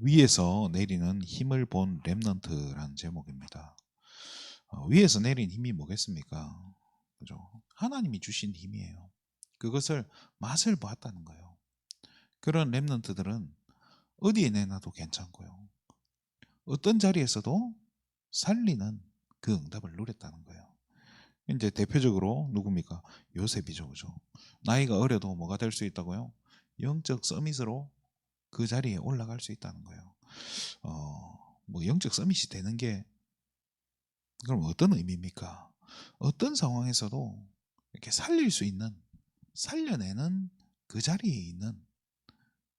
위에서 내리는 힘을 본 렘넌트라는 제목입니다. 위에서 내린 힘이 뭐겠습니까? 그죠? 하나님이 주신 힘이에요. 그것을 맛을 보았다는 거예요. 그런 렘넌트들은 어디에 내놔도 괜찮고요. 어떤 자리에서도 살리는 그 응답을 누렸다는 거예요. 이제 대표적으로 누굽니까? 요셉이죠. 그죠? 나이가 어려도 뭐가 될 수 있다고요? 영적 서밋으로 그 자리에 올라갈 수 있다는 거예요. 뭐 영적 서밋이 되는 게 그럼 어떤 의미입니까? 어떤 상황에서도 이렇게 살릴 수 있는, 살려내는 그 자리에 있는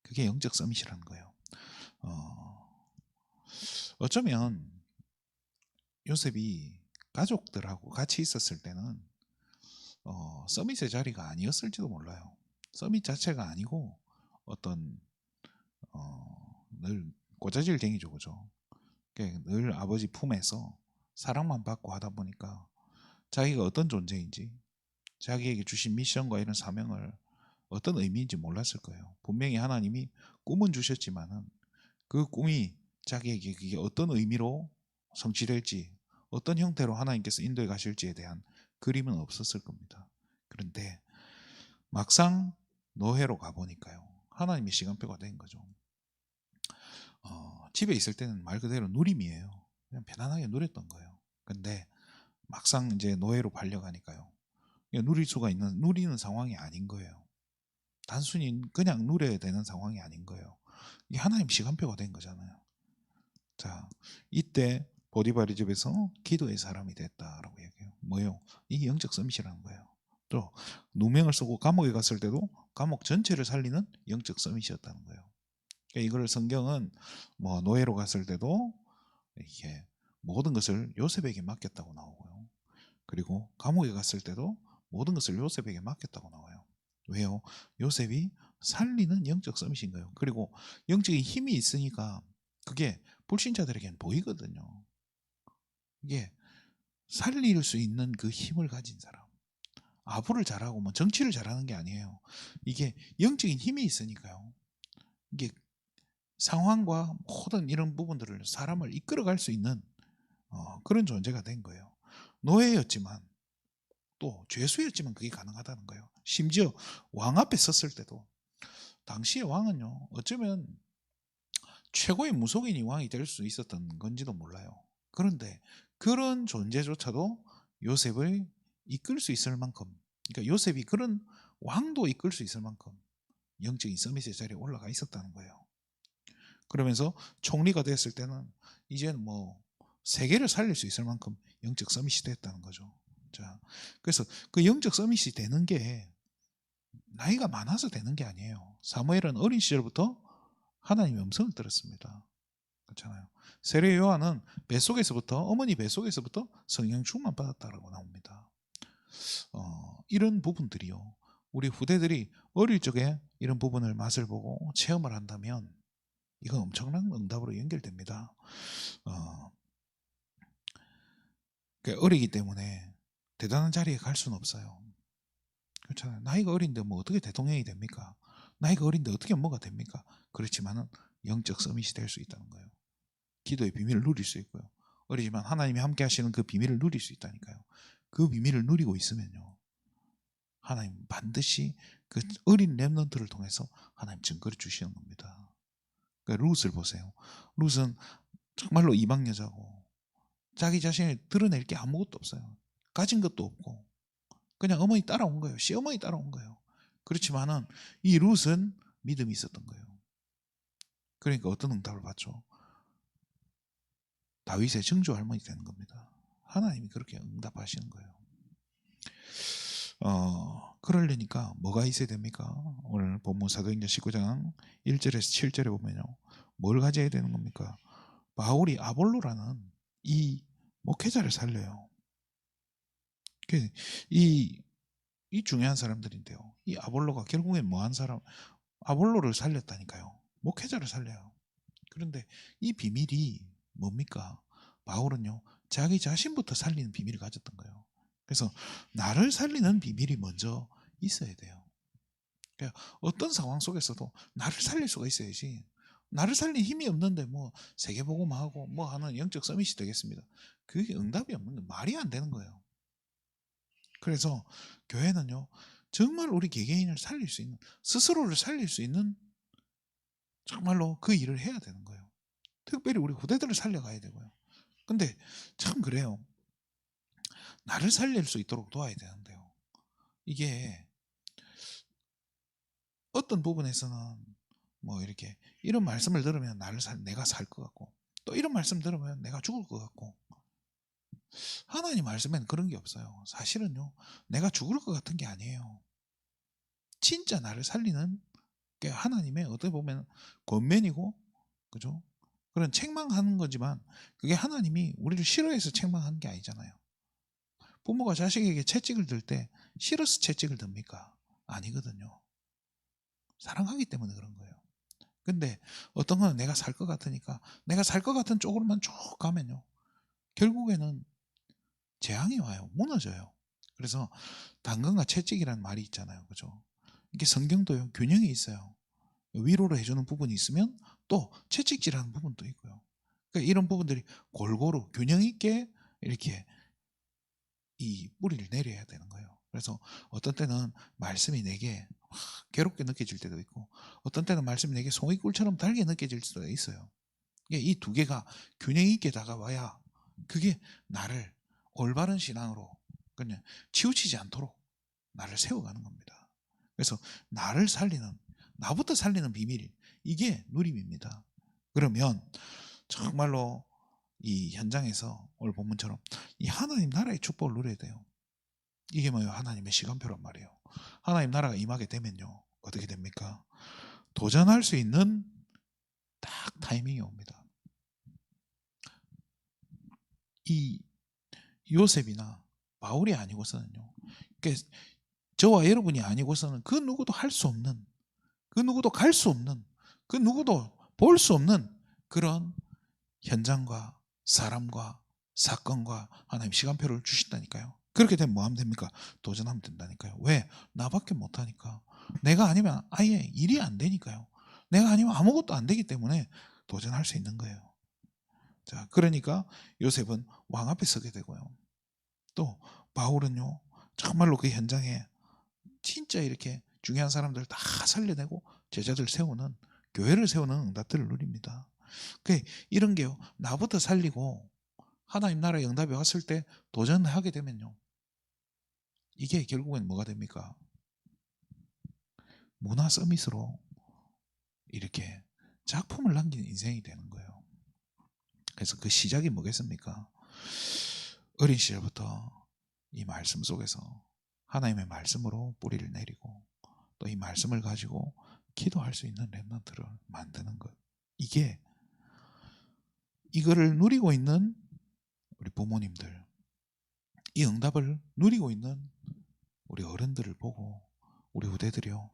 그게 영적 서밋이라는 거예요. 어쩌면 요셉이 가족들하고 같이 있었을 때는 서밋의 자리가 아니었을지도 몰라요. 서밋 자체가 아니고 어떤 늘 꼬자질쟁이죠, 그죠? 늘 아버지 품에서 사랑만 받고 하다 보니까 자기가 어떤 존재인지, 자기에게 주신 미션과 이런 사명을 어떤 의미인지 몰랐을 거예요. 분명히 하나님이 꿈은 주셨지만은 그 꿈이 자기에게 그게 어떤 의미로 성취될지, 어떤 형태로 하나님께서 인도해 가실지에 대한 그림은 없었을 겁니다. 그런데 막상 노예로 가보니까요, 하나님의 시간표가 된 거죠. 집에 있을 때는 말 그대로 누림이에요. 그냥 편안하게 누렸던 거예요. 근데 막상 이제 노예로 발려가니까요, 누리는 상황이 아닌 거예요. 단순히 그냥 누려야 되는 상황이 아닌 거예요. 이게 하나님 시간표가 된 거잖아요. 자, 이때 보디발의 집에서 기도의 사람이 됐다라고 얘기해요. 뭐예요? 이게 영적 서밋이라는 거예요. 또 누명을 쓰고 감옥에 갔을 때도 감옥 전체를 살리는 영적 서밋이었다는 거예요. 그러니까 이걸 성경은 뭐 노예로 갔을 때도 이게 모든 것을 요셉에게 맡겼다고 나오고요. 그리고 감옥에 갔을 때도 모든 것을 요셉에게 맡겼다고 나와요. 왜요? 요셉이 살리는 영적 서밋인 거예요. 그리고 영적인 힘이 있으니까 그게 불신자들에게는 보이거든요. 이게 살릴 수 있는 그 힘을 가진 사람. 아부를 잘하고 뭐 정치를 잘하는 게 아니에요. 이게 영적인 힘이 있으니까요. 이게 상황과 모든 이런 부분들을 사람을 이끌어갈 수 있는 그런 존재가 된 거예요. 노예였지만 또 죄수였지만 그게 가능하다는 거예요. 심지어 왕 앞에 섰을 때도 당시의 왕은요, 어쩌면 최고의 무속인이 왕이 될 수 있었던 건지도 몰라요. 그런데 그런 존재조차도 요셉을 이끌 수 있을 만큼, 그러니까 요셉이 그런 왕도 이끌 수 있을 만큼 영적인 서밋의 자리에 올라가 있었다는 거예요. 그러면서 총리가 됐을 때는 이제는 뭐 세계를 살릴 수 있을 만큼 영적 서밋이 됐다는 거죠. 자, 그래서 그 영적 서밋이 되는 게 나이가 많아서 되는 게 아니에요. 사무엘은 어린 시절부터 하나님의 음성을 들었습니다. 그렇잖아요. 세례 요한은 뱃속에서부터, 어머니 뱃속에서부터 성령 충만 받았다라고 나옵니다. 이런 부분들이요, 우리 후대들이 어릴 적에 이런 부분을 맛을 보고 체험을 한다면 이건 엄청난 응답으로 연결됩니다. 어리기 때문에 대단한 자리에 갈 수는 없어요. 그렇잖아요. 나이가 어린데 뭐 어떻게 대통령이 됩니까? 나이가 어린데 어떻게 뭐가 됩니까? 그렇지만은 영적 서밋이 될 수 있다는 거예요. 기도의 비밀을 누릴 수 있고요. 어리지만 하나님이 함께 하시는 그 비밀을 누릴 수 있다니까요. 그 비밀을 누리고 있으면요, 하나님 반드시 그 어린 렘넌트를 통해서 하나님 증거를 주시는 겁니다. 그러니까 룻을 보세요. 룻은 정말로 이방 여자고 자기 자신을 드러낼 게 아무것도 없어요. 가진 것도 없고 그냥 어머니 따라온 거예요. 시어머니 따라온 거예요. 그렇지만은 이 룻은 믿음이 있었던 거예요. 그러니까 어떤 응답을 받죠? 다윗의 증조 할머니 되는 겁니다. 하나님이 그렇게 응답하시는 거예요. 그러려니까 뭐가 있어야 됩니까? 오늘 본문 사도행전 19장 1절에서 7절에 보면요, 뭘 가져야 되는 겁니까? 바울이 아볼로라는 이 목회자를 살려요. 이 중요한 사람들인데요, 이 아볼로가 결국엔 뭐한 사람? 아볼로를 살렸다니까요. 목회자를 살려요. 그런데 이 비밀이 뭡니까? 바울은요, 자기 자신부터 살리는 비밀을 가졌던 거예요. 그래서 나를 살리는 비밀이 먼저 있어야 돼요. 그러니까 어떤 상황 속에서도 나를 살릴 수가 있어야지 나를 살린 힘이 없는데 뭐 세계복음하고 뭐 하는 영적 서밋이 되겠습니다. 그게 응답이 없는 거 말이 안 되는 거예요. 그래서 교회는요, 정말 우리 개개인을 살릴 수 있는, 스스로를 살릴 수 있는 정말로 그 일을 해야 되는 거예요. 특별히 우리 후대들을 살려가야 되고요. 근데 참 그래요. 나를 살릴 수 있도록 도와야 되는데요. 이게 어떤 부분에서는 뭐 이렇게 이런 말씀을 들으면 내가 살 것 같고, 또 이런 말씀 들으면 내가 죽을 것 같고, 하나님 말씀에는 그런 게 없어요. 사실은요, 내가 죽을 것 같은 게 아니에요. 진짜 나를 살리는 게 하나님의 어떻게 보면 권면이고, 그죠? 그런 책망하는 거지만, 그게 하나님이 우리를 싫어해서 책망하는 게 아니잖아요. 부모가 자식에게 채찍을 들 때 싫어서 채찍을 듭니까? 아니거든요. 사랑하기 때문에 그런 거예요. 근데 어떤 거는 내가 살 것 같으니까, 내가 살 것 같은 쪽으로만 쭉 가면요, 결국에는 재앙이 와요. 무너져요. 그래서 당근과 채찍이라는 말이 있잖아요. 그죠? 이게 성경도요, 균형이 있어요. 위로를 해주는 부분이 있으면 또 채찍질하는 부분도 있고요. 그러니까 이런 부분들이 골고루 균형 있게 이렇게 이 뿌리를 내려야 되는 거예요. 그래서 어떤 때는 말씀이 내게 괴롭게 느껴질 때도 있고, 어떤 때는 말씀이 내게 송이꿀처럼 달게 느껴질 수도 있어요. 이 두 개가 균형 있게 다가와야 그게 나를 올바른 신앙으로 그냥 치우치지 않도록 나를 세워가는 겁니다. 그래서 나부터 살리는 비밀, 이게 누림입니다. 그러면 정말로 이 현장에서 오늘 본문처럼 이 하나님 나라의 축복을 누려야 돼요. 이게 뭐예요? 하나님의 시간표란 말이에요. 하나님 나라가 임하게 되면요, 어떻게 됩니까? 도전할 수 있는 딱 타이밍이 옵니다. 이 요셉이나 바울이 아니고서는요, 그러니까 저와 여러분이 아니고서는 그 누구도 할 수 없는, 그 누구도 갈 수 없는, 그 누구도 볼 수 없는 그런 현장과 사람과 사건과 하나님 시간표를 주신다니까요. 그렇게 되면 뭐 하면 됩니까? 도전하면 된다니까요. 왜? 나밖에 못하니까. 내가 아니면 아예 일이 안 되니까요. 내가 아니면 아무것도 안 되기 때문에 도전할 수 있는 거예요. 자, 그러니까 요셉은 왕 앞에 서게 되고요. 또 바울은요, 정말로 그 현장에 진짜 이렇게 중요한 사람들을 다 살려내고 제자들 세우는, 교회를 세우는 응답들을 누립니다. 이런 게요, 나부터 살리고 하나님 나라의 응답이 왔을 때 도전하게 되면요, 이게 결국엔 뭐가 됩니까? 문화 서밋으로 이렇게 작품을 남기는 인생이 되는 거예요. 그래서 그 시작이 뭐겠습니까? 어린 시절부터 이 말씀 속에서 하나님의 말씀으로 뿌리를 내리고, 또 이 말씀을 가지고 기도할 수 있는 렘넌트를 만드는 것, 이거를 누리고 있는 우리 부모님들, 이 응답을 누리고 있는 우리 어른들을 보고 우리 후대들이요,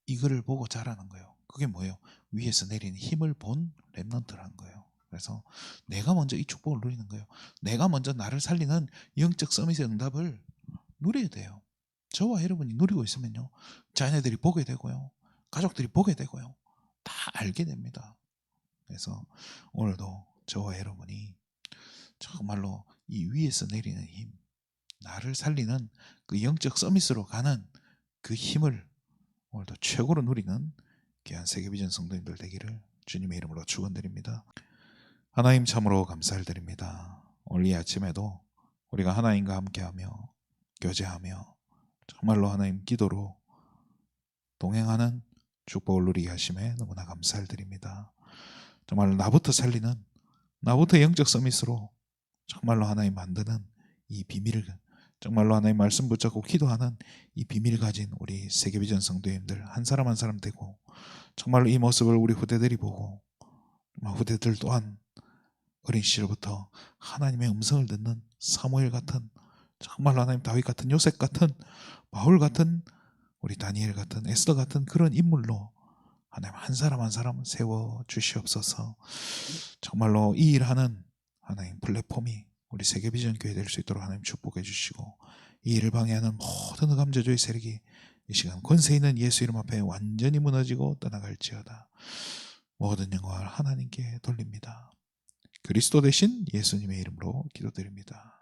이거를 보고 자라는 거예요. 그게 뭐예요? 위에서 내리는 힘을 본 렘넌트라는 거예요. 그래서 내가 먼저 이 축복을 누리는 거예요. 내가 먼저 나를 살리는 영적 서밋의 응답을 누려야 돼요. 저와 여러분이 누리고 있으면요, 자녀들이 보게 되고요, 가족들이 보게 되고요, 다 알게 됩니다. 그래서 오늘도 저와 여러분이 정말로 이 위에서 내리는 힘, 나를 살리는 그 영적 서밋으로 가는 그 힘을 오늘도 최고로 누리는 귀한 세계비전 성도님들 되기를 주님의 이름으로 축원드립니다. 하나님 참으로 감사를 드립니다. 오늘 이 아침에도 우리가 하나님과 함께하며 교제하며 정말로 하나님 기도로 동행하는 축복을 누리게 하심에 너무나 감사를 드립니다. 정말 나부터 영적 서밋으로 정말로 하나님 만드는 이 비밀을, 정말로 하나님 말씀 붙잡고 기도하는 이 비밀을 가진 우리 세계비전 성도님들 한 사람 한 사람 되고, 정말로 이 모습을 우리 후대들이 보고, 후대들 또한 어린 시절부터 하나님의 음성을 듣는 사무엘 같은, 정말로 하나님 다윗 같은, 요셉 같은, 바울 같은, 우리 다니엘 같은, 에스더 같은 그런 인물로 하나님 한 사람 한 사람 세워 주시옵소서. 정말로 이 일하는 하나님 플랫폼이 우리 세계비전 교회 될 수 있도록 하나님 축복해 주시고, 이 일을 방해하는 모든 흑암저주의 세력이 이 시간 권세 있는 예수 이름 앞에 완전히 무너지고 떠나갈지어다. 모든 영광을 하나님께 돌립니다. 그리스도 대신 예수님의 이름으로 기도드립니다.